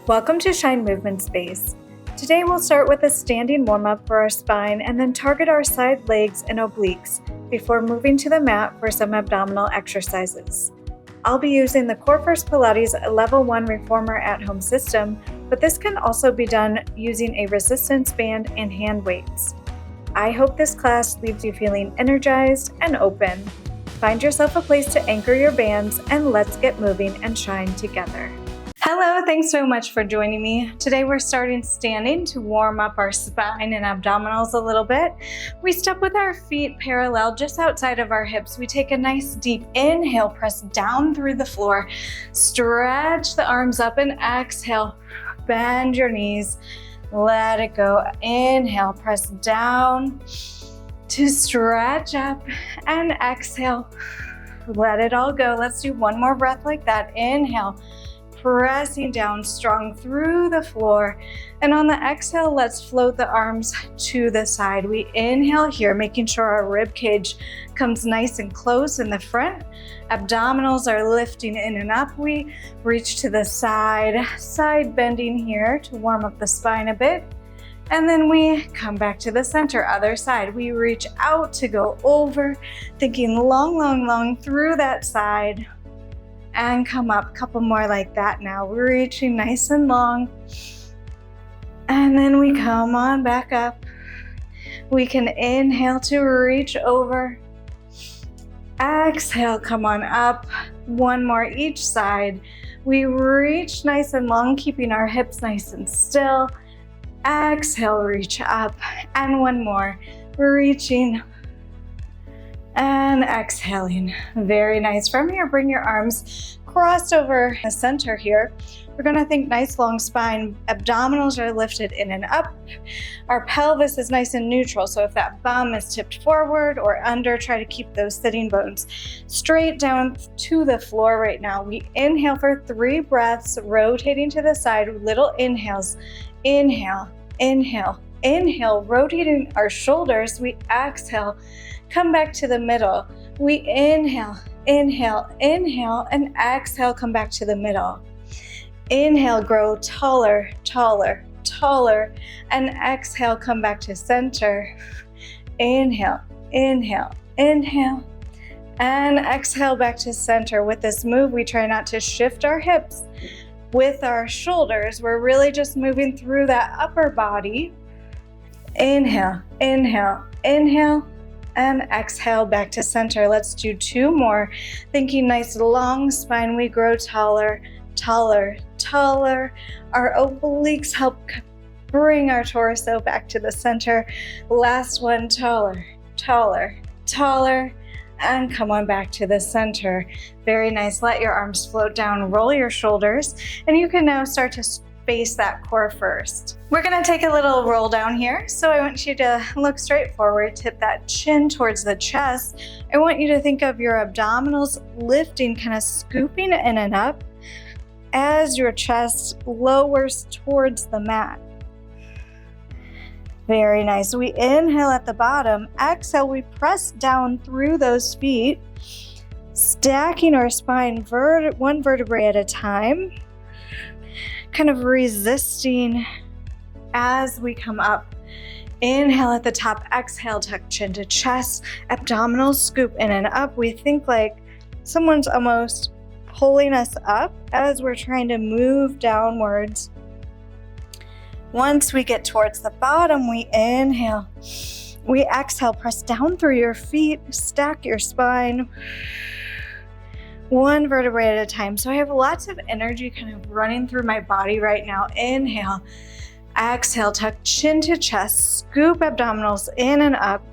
Welcome to Shine Movement Space. Today we'll start with a standing warm-up for our spine and then target our side legs and obliques before moving to the mat for some abdominal exercises. I'll be using the Corefirst Pilates Level 1 Reformer at-home system, but this can also be done using a resistance band and hand weights. I hope this class leaves you feeling energized and open. Find yourself a place to anchor your bands and let's get moving and shine together. Hello, thanks so much for joining me. Today we're starting standing to warm up our spine and abdominals a little bit. We step with our feet parallel just outside of our hips. We take a nice deep inhale, press down through the floor, stretch the arms up and exhale. Bend your knees, let it go. Inhale, press down to stretch up and exhale. Let it all go. Let's do one more breath like that. Inhale. Pressing down strong through the floor. And on the exhale, let's float the arms to the side. We inhale here, making sure our rib cage comes nice and close in the front. Abdominals are lifting in and up. We reach to the side bending here to warm up the spine a bit. And then we come back to the center, other side. We reach out to go over, thinking long through that side. And come up, couple more like that now. We're reaching nice and long. And then we come on back up. We can inhale to reach over. Exhale, come on up. One more each side. We reach nice and long, keeping our hips nice and still. Exhale, reach up. And one more. We're reaching and exhaling. Very nice. From here, bring your arms crossed over the center here. We're gonna think nice long spine. Abdominals are lifted in and up. Our pelvis is nice and neutral. So if that bum is tipped forward or under, try to keep those sitting bones straight down to the floor right now. We inhale for 3 breaths, rotating to the side, little inhales. Inhale, inhale, inhale, rotating our shoulders. We exhale. Come back to the middle. We inhale, inhale, inhale, and exhale, come back to the middle. Inhale, grow taller, taller, taller, and exhale, come back to center. Inhale, inhale, inhale, and exhale back to center. With this move, we try not to shift our hips with our shoulders. We're really just moving through that upper body. Inhale, inhale, inhale, and exhale back to center. Let's do 2 more. Thinking nice long spine, we grow taller, taller, taller. Our obliques help bring our torso back to the center. Last one, taller, taller, taller, and come on back to the center. Very nice. Let your arms float down, roll your shoulders, and you can now start to face that core first. We're gonna take a little roll down here. So I want you to look straight forward, tip that chin towards the chest. I want you to think of your abdominals lifting, kind of scooping in and up as your chest lowers towards the mat. Very nice. We inhale at the bottom. Exhale, we press down through those feet, stacking our spine one vertebrae at a time. Kind of resisting as we come up. Inhale at the top, exhale, tuck chin to chest, abdominals scoop in and up. We think like someone's almost pulling us up as we're trying to move downwards. Once we get towards the bottom, we inhale. We exhale, press down through your feet, stack your spine. One vertebrae at a time. So I have lots of energy kind of running through my body right now. Inhale, exhale, tuck chin to chest, scoop abdominals in and up,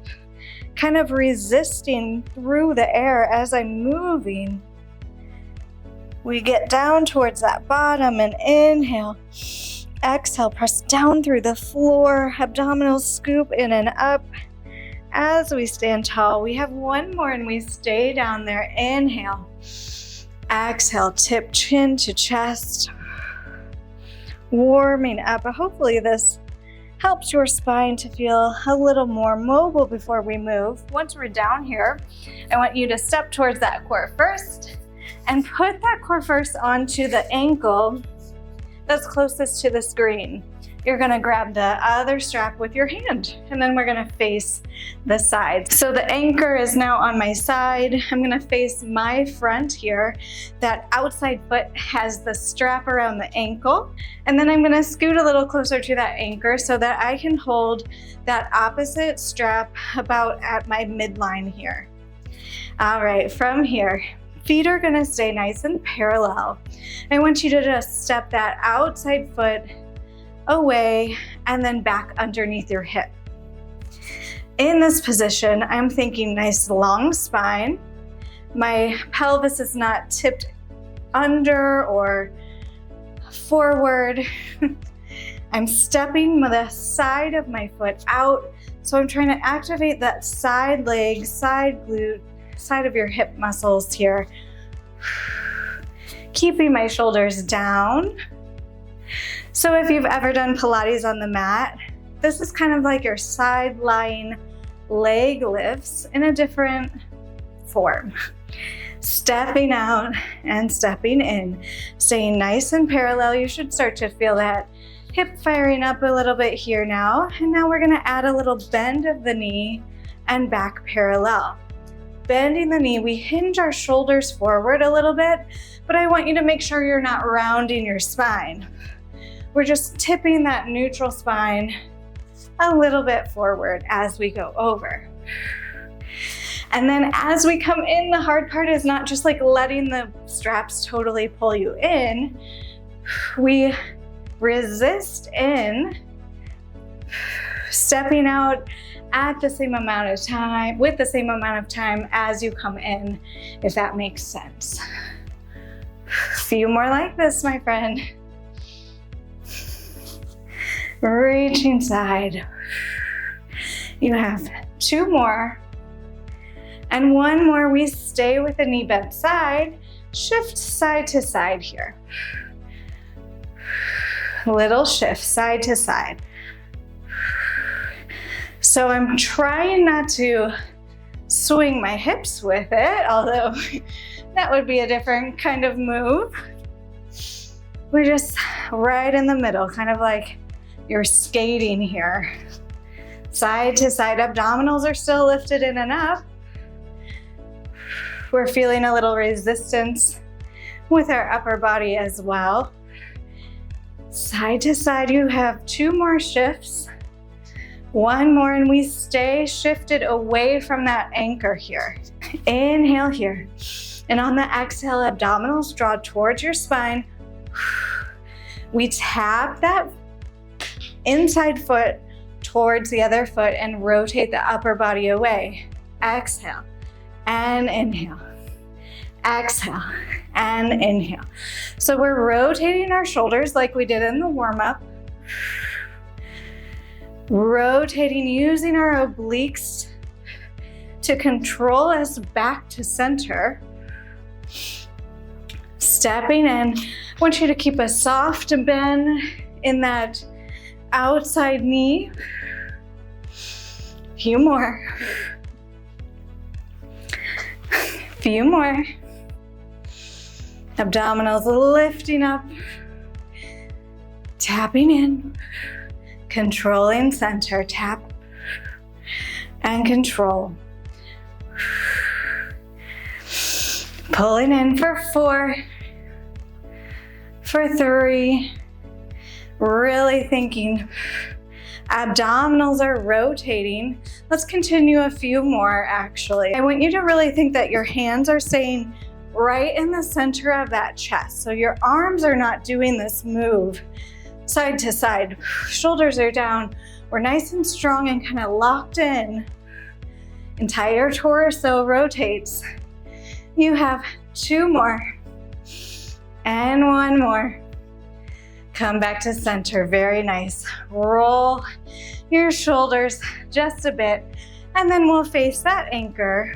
kind of resisting through the air as I'm moving. We get down towards that bottom and inhale, exhale, press down through the floor, abdominals scoop in and up. As we stand tall, we have one more and we stay down there. Inhale, exhale, tip chin to chest, warming up. Hopefully this helps your spine to feel a little more mobile before we move. Once we're down here, I want you to step towards that core first and put that core first onto the ankle that's closest to the screen. You're gonna grab the other strap with your hand, and then we're gonna face the side. So the anchor is now on my side. I'm gonna face my front here. That outside foot has the strap around the ankle, and then I'm gonna scoot a little closer to that anchor so that I can hold that opposite strap about at my midline here. All right, from here, feet are gonna stay nice and parallel. I want you to just step that outside foot away and then back underneath your hip. In this position, I'm thinking nice long spine. My pelvis is not tipped under or forward. I'm stepping the side of my foot out, so I'm trying to activate that side leg, side glute, side of your hip muscles here. Keeping my shoulders down. So if you've ever done Pilates on the mat, this is kind of like your side lying leg lifts in a different form. Stepping out and stepping in, staying nice and parallel. You should start to feel that hip firing up a little bit here now. And now we're gonna add a little bend of the knee and back parallel. Bending the knee, we hinge our shoulders forward a little bit, but I want you to make sure you're not rounding your spine. We're just tipping that neutral spine a little bit forward as we go over. And then as we come in, the hard part is not just like letting the straps totally pull you in. We resist in, stepping out at the same amount of time, with the same amount of time as you come in, if that makes sense. A few more like this, my friend. Reaching side. You have 2 more. And 1 more, we stay with the knee bent side, shift side to side here. Little shift side to side. So I'm trying not to swing my hips with it, although that would be a different kind of move. We're just right in the middle, kind of like you're skating here. Side to side, abdominals are still lifted in and up. We're feeling a little resistance with our upper body as well. Side to side, you have 2 more shifts. 1 more, and we stay shifted away from that anchor here. Inhale here. And on the exhale, abdominals draw towards your spine. We tap that inside foot towards the other foot and rotate the upper body away. Exhale and inhale. Exhale and inhale. So we're rotating our shoulders like we did in the warm-up. Rotating, using our obliques to control us back to center. Stepping in. I want you to keep a soft bend in that outside knee. Few more. Few more. Abdominals lifting up. Tapping in. Controlling center, tap and control. Pulling in for 4, for 3. Really thinking. Abdominals are rotating. Let's continue a few more actually. I want you to really think that your hands are staying right in the center of that chest. So your arms are not doing this move side to side. Shoulders are down. We're nice and strong and kind of locked in. Entire torso rotates. You have 2 more and 1 more. Come back to center. Very nice. Roll your shoulders just a bit, and then we'll face that anchor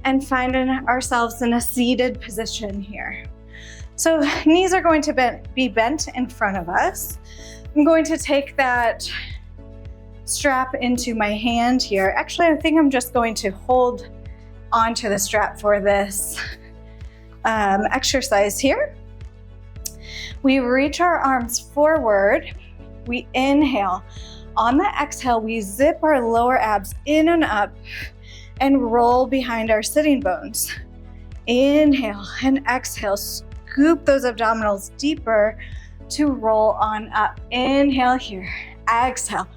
and find ourselves in a seated position here. So knees are going to be bent in front of us. I'm going to take that strap into my hand here. Actually, I think I'm just going to hold onto the strap for this exercise here. We reach our arms forward. We inhale. On the exhale, we zip our lower abs in and up and roll behind our sitting bones. Inhale and exhale. Scoop those abdominals deeper to roll on up. Inhale here. Exhale.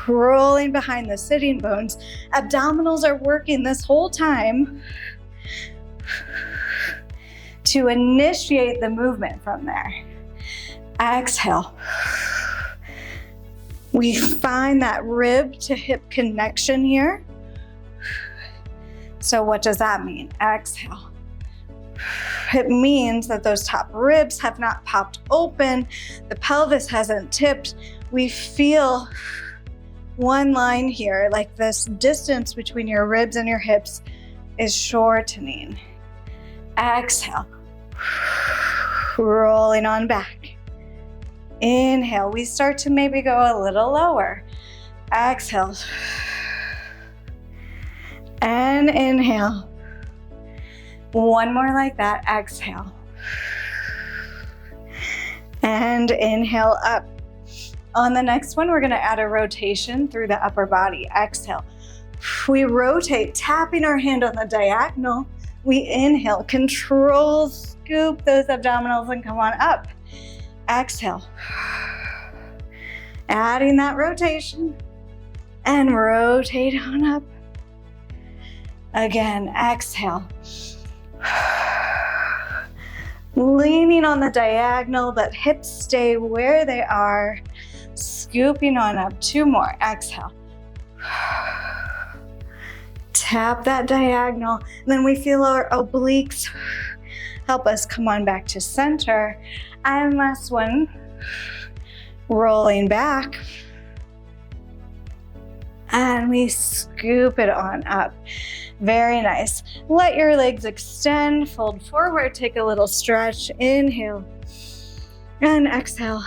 Rolling behind the sitting bones. Abdominals are working this whole time to initiate the movement from there. Exhale. We find that rib to hip connection here. So what does that mean? Exhale. It means that those top ribs have not popped open. The pelvis hasn't tipped. We feel one line here, like this distance between your ribs and your hips is shortening. Exhale. Rolling on back. Inhale. We start to maybe go a little lower. Exhale. And inhale. One more like that. Exhale. And inhale up. On the next one, we're going to add a rotation through the upper body. Exhale. We rotate, tapping our hand on the diagonal. We inhale, control, scoop those abdominals and come on up. Exhale. Adding that rotation and rotate on up. Again, exhale. Leaning on the diagonal, but hips stay where they are. Scooping on up. Two more. Exhale. Tap that diagonal. And then we feel our obliques help us come on back to center. And last one. Rolling back. And we scoop it on up. Very nice. Let your legs extend, fold forward, take a little stretch. Inhale and exhale.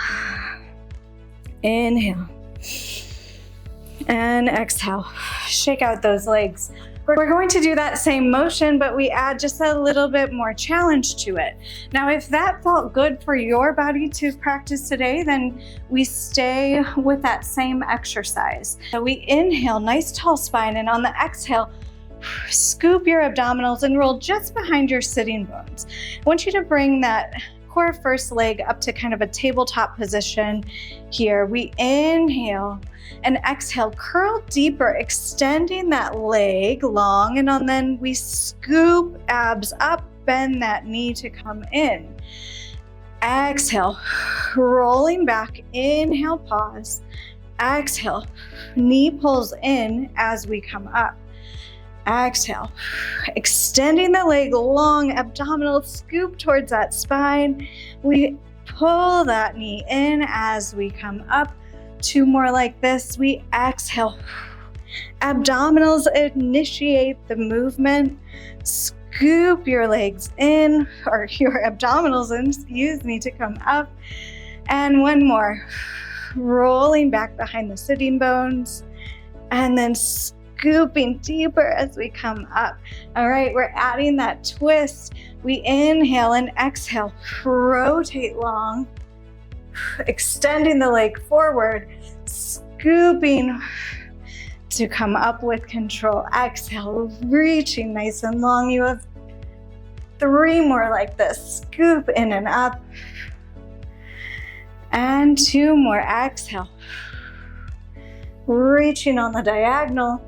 Inhale and exhale. Shake out those legs. We're going to do that same motion, but we add just a little bit more challenge to it. Now, if that felt good for your body to practice today, then we stay with that same exercise. So we inhale, nice tall spine, and on the exhale, scoop your abdominals and roll just behind your sitting bones. I want you to bring that core first leg up to kind of a tabletop position here. We inhale and exhale, curl deeper, extending that leg long, and then we scoop abs up, bend that knee to come in. Exhale, rolling back, inhale, pause. Exhale, knee pulls in as we come up. Exhale, extending the leg long, abdominal scoop towards that spine. We pull that knee in as we come up. Two more like this. We exhale. Abdominals initiate the movement. Scoop your legs in, or your abdominals in, excuse me, to come up. And one more. Rolling back behind the sitting bones. And then scooping deeper as we come up. All right, we're adding that twist. We inhale and exhale, rotate long, extending the leg forward, scooping to come up with control. Exhale, reaching nice and long. You have three more like this. Scoop in and up. And two more. Exhale, reaching on the diagonal.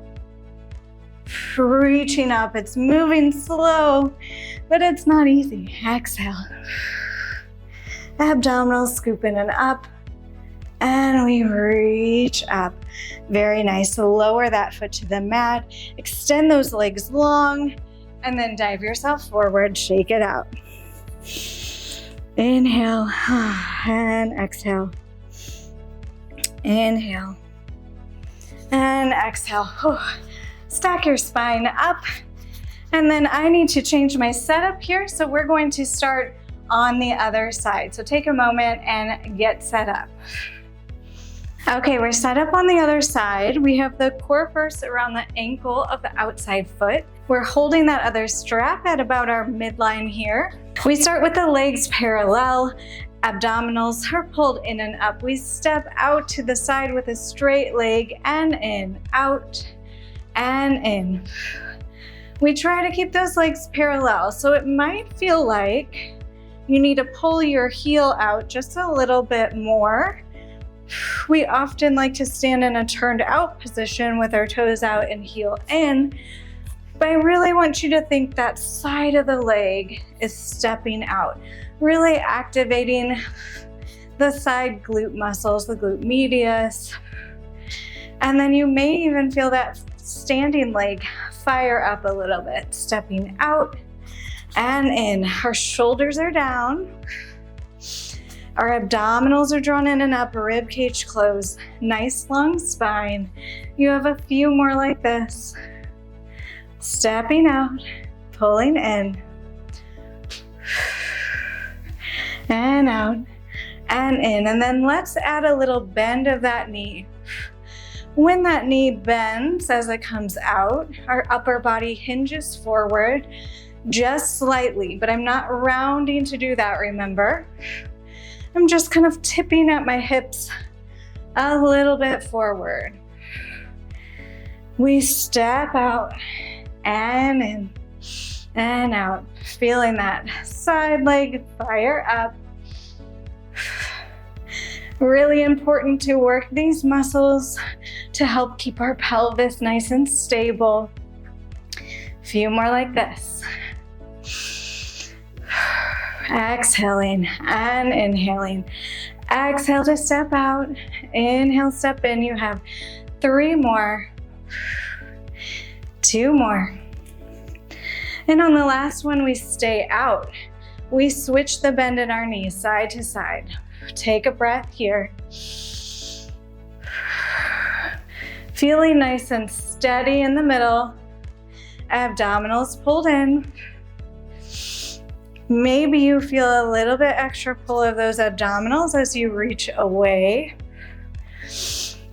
Reaching up. It's moving slow, but it's not easy. Exhale. Abdominals scoop in and up. And we reach up. Very nice. Lower that foot to the mat. Extend those legs long. And then dive yourself forward. Shake it out. Inhale. And exhale. Inhale. And exhale. Stack your spine up. And then I need to change my setup here. So we're going to start on the other side. So take a moment and get set up. Okay, we're set up on the other side. We have the core first around the ankle of the outside foot. We're holding that other strap at about our midline here. We start with the legs parallel Abdominals are pulled in and up. We step out to the side with a straight leg and in, out and in. We try to keep those legs parallel, so it might feel like you need to pull your heel out just a little bit more. We often like to stand in a turned out position with our toes out and heel in, but I really want you to think that side of the leg is stepping out, really activating the side glute muscles, the glute medius. And then you may even feel that standing leg fire up a little bit, stepping out and in. Our shoulders are down. Our abdominals are drawn in and up, rib cage closed. Nice long spine. You have a few more like this. Stepping out, pulling in, and out, and in. And then let's add a little bend of that knee. When that knee bends as it comes out, our upper body hinges forward just slightly, but I'm not rounding to do that, remember? I'm just kind of tipping at my hips a little bit forward. We step out and in and out, feeling that side leg fire up. Really important to work these muscles to help keep our pelvis nice and stable. A few more like this. Exhaling and inhaling. Exhale to step out. Inhale, step in. You have 3 more. 2 more. And on the last one, we stay out. We switch the bend in our knees side to side. Take a breath here. Feeling nice and steady in the middle. Abdominals pulled in. Maybe you feel a little bit extra pull of those abdominals as you reach away.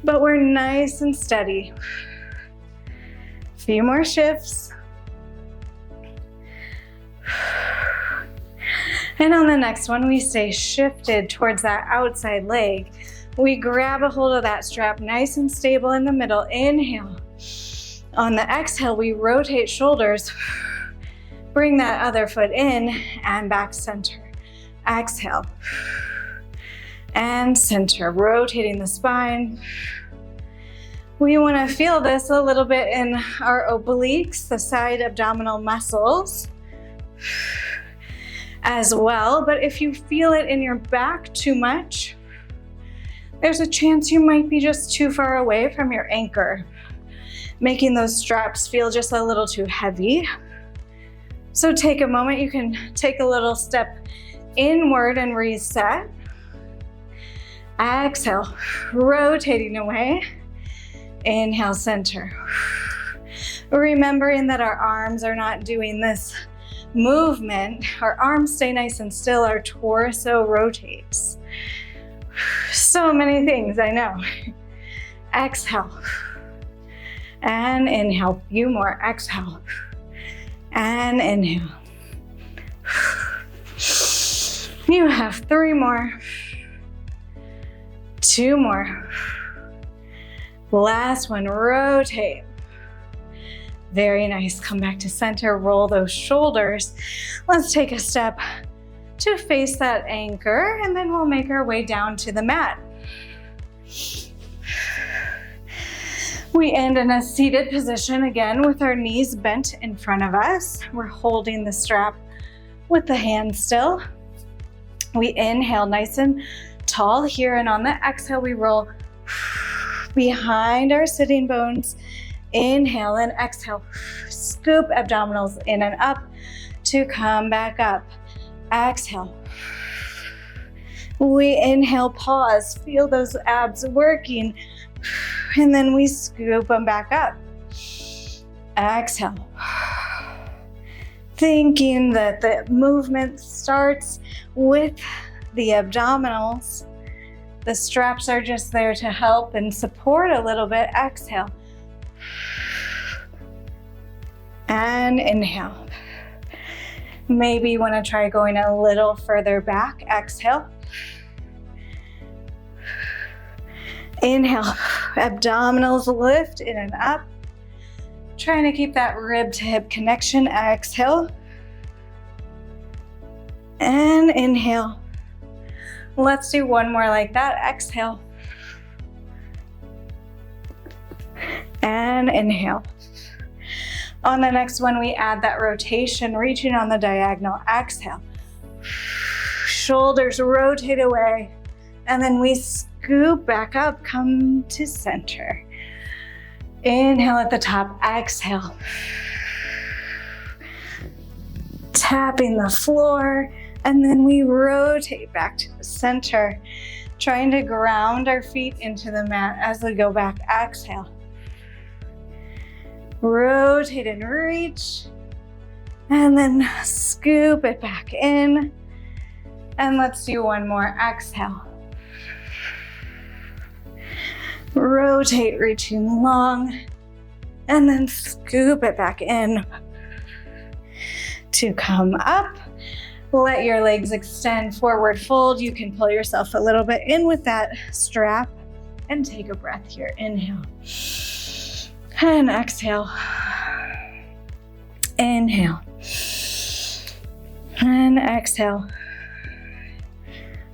But we're nice and steady. Few more shifts. And on the next one, we stay shifted towards that outside leg. We grab a hold of that strap nice and stable in the middle. Inhale. On the exhale, we rotate shoulders. Bring that other foot in and back center. Exhale. And center, rotating the spine. We want to feel this a little bit in our obliques, the side abdominal muscles as well. But if you feel it in your back too much, there's a chance you might be just too far away from your anchor, making those straps feel just a little too heavy. So take a moment, you can take a little step inward and reset. Exhale, rotating away. Inhale, center. Remembering that our arms are not doing this movement. Our arms stay nice and still, our torso rotates. So many things, I know. Exhale. And inhale, few more. Exhale. And inhale. You have 3 more. 2 more. Last one, rotate. Very nice. Come back to center, roll those shoulders. Let's take a step to face that anchor, and then we'll make our way down to the mat. We end in a seated position again with our knees bent in front of us. We're holding the strap with the hand still. We inhale nice and tall here, and on the exhale, we roll behind our sitting bones. Inhale and exhale. Scoop abdominals in and up to come back up. Exhale. We inhale, pause, feel those abs working, and then we scoop them back up. Exhale. Thinking that the movement starts with the abdominals. The straps are just there to help and support a little bit. Exhale. And inhale. Maybe you want to try going a little further back. Exhale. Inhale, abdominals lift in and up. Trying to keep that rib to hip connection. Exhale. And inhale. Let's do one more like that. Exhale. And inhale. On the next one, we add that rotation, reaching on the diagonal. Exhale. Shoulders rotate away. And then we scoop back up, come to center. Inhale at the top, exhale. Tapping the floor, and then we rotate back to the center, trying to ground our feet into the mat as we go back. Exhale. Rotate and reach, and then scoop it back in. And let's do one more. Exhale. Rotate, reaching long, and then scoop it back in. To come up, let your legs extend, forward fold. You can pull yourself a little bit in with that strap and take a breath here. Inhale and exhale. Inhale and exhale.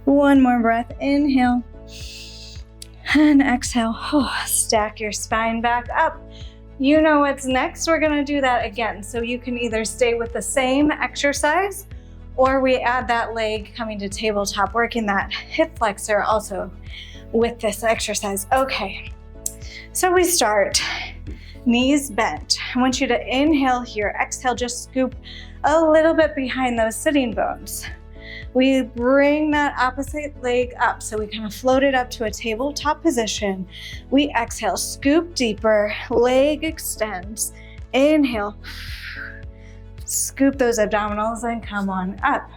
One more breath. Inhale and exhale. Oh, stack your spine back up. You know what's next. We're gonna do that again. So you can either stay with the same exercise, or we add that leg coming to tabletop, working that hip flexor also with this exercise. Okay, so we start knees bent. I want you to inhale here, exhale, just scoop a little bit behind those sitting bones. We bring that opposite leg up, so we kind of float it up to a tabletop position. We exhale, scoop deeper, leg extends. Inhale, scoop those abdominals and come on up.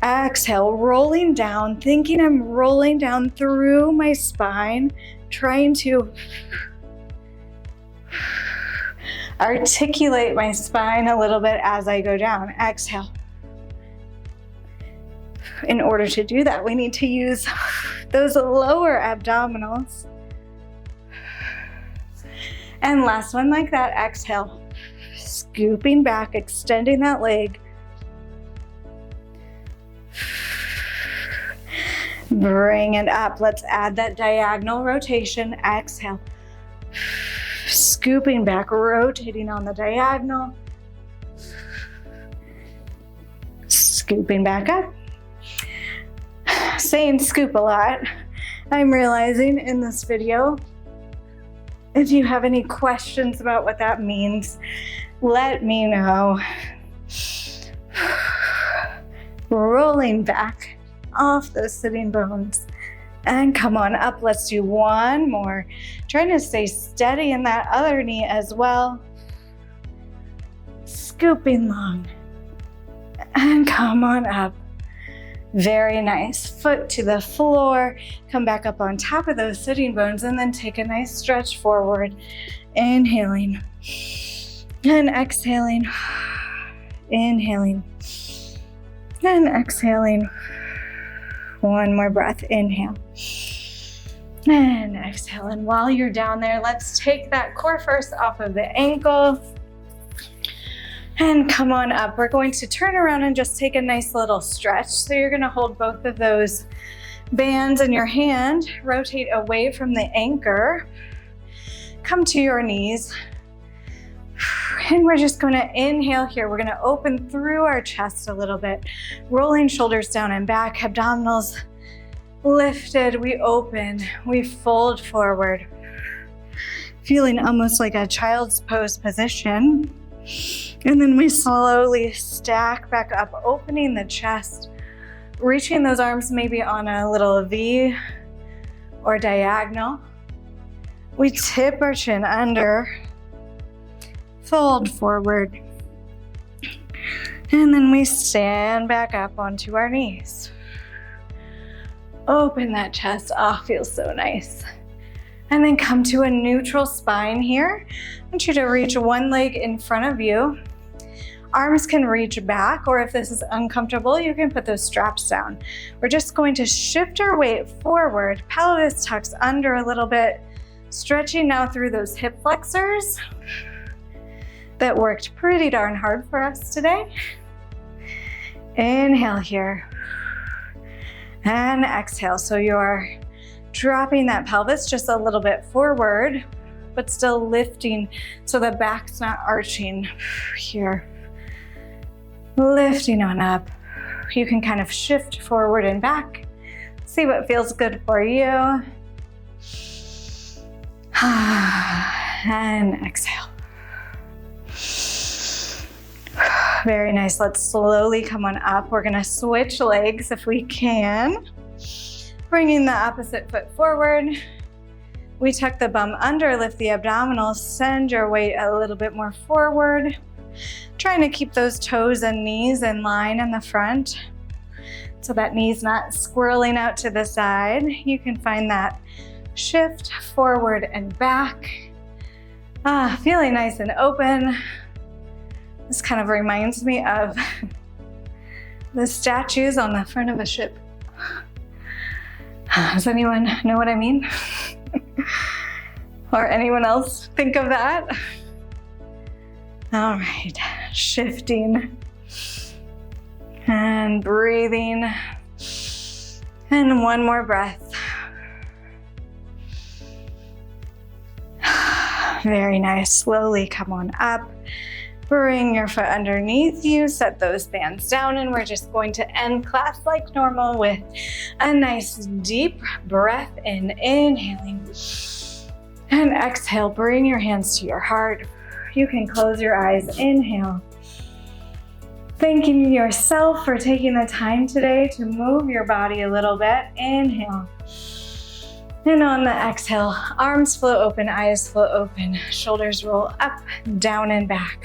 Exhale, rolling down, thinking I'm rolling down through my spine, trying to articulate my spine a little bit as I go down. Exhale. In order to do that, we need to use those lower abdominals. And last one like that, exhale. Scooping back, extending that leg. Bring it up. Let's add that diagonal rotation. Exhale. Scooping back, rotating on the diagonal. Scooping back up. Saying scoop a lot, I'm realizing in this video. If you have any questions about what that means, let me know. Rolling back off those sitting bones. And come on up, let's do one more. Trying to stay steady in that other knee as well. Scooping long. And come on up. Very nice. Foot to the floor. Come back up on top of those sitting bones and then take a nice stretch forward. Inhaling and exhaling. Inhaling and exhaling. One more breath. Inhale and exhale. And while you're down there, let's take that core first off of the ankle. And come on up. We're going to turn around and just take a nice little stretch. So you're gonna hold both of those bands in your hand, rotate away from the anchor, come to your knees. And we're just gonna inhale here. We're gonna open through our chest a little bit, rolling shoulders down and back, abdominals lifted. We open, we fold forward, feeling almost like a child's pose position. And then we slowly stack back up, opening the chest, reaching those arms maybe on a little V or diagonal. We tip our chin under, fold forward, and then we stand back up onto our knees. Open that chest. Oh, feels so nice. And then come to a neutral spine here. I want you to reach one leg in front of you. Arms can reach back, or if this is uncomfortable, you can put those straps down. We're just going to shift our weight forward. Pelvis tucks under a little bit, stretching now through those hip flexors. That worked pretty darn hard for us today. Inhale here. And exhale. So you're dropping that pelvis just a little bit forward, but still lifting so the back's not arching here. Lifting on up. You can kind of shift forward and back. See what feels good for you. And exhale. Very nice. Let's slowly come on up. We're gonna switch legs if we can. Bringing the opposite foot forward. We tuck the bum under, lift the abdominals, send your weight a little bit more forward. Trying to keep those toes and knees in line in the front so that knee's not squirreling out to the side. You can find that shift forward and back. Feeling nice and open. This kind of reminds me of the statues on the front of a ship. Does anyone know what I mean? Or anyone else think of that? All right, shifting and breathing. And one more breath. Very nice. Slowly come on up. Bring your foot underneath you, set those bands down, and we're just going to end class like normal with a nice deep breath in, inhaling. And exhale, bring your hands to your heart. You can close your eyes, inhale. Thanking yourself for taking the time today to move your body a little bit, inhale. And on the exhale, arms float open, eyes float open, shoulders roll up, down and back.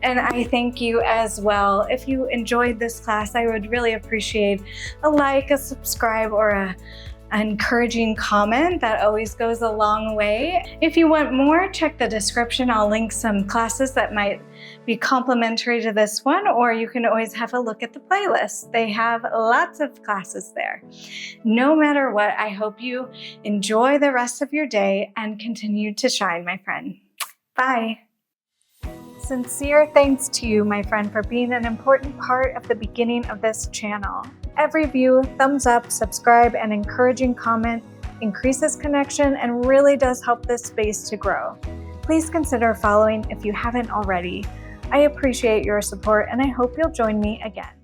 And I thank you as well. If you enjoyed this class, I would really appreciate a like, a subscribe, or an encouraging comment. That always goes a long way. If you want more, check the description. I'll link some classes that might be complementary to this one, or you can always have a look at the playlist. They have lots of classes there. No matter what, I hope you enjoy the rest of your day and continue to shine, my friend. Bye. Sincere thanks to you, my friend, for being an important part of the beginning of this channel. Every view, thumbs up, subscribe, and encouraging comment increases connection and really does help this space to grow. Please consider following if you haven't already. I appreciate your support and I hope you'll join me again.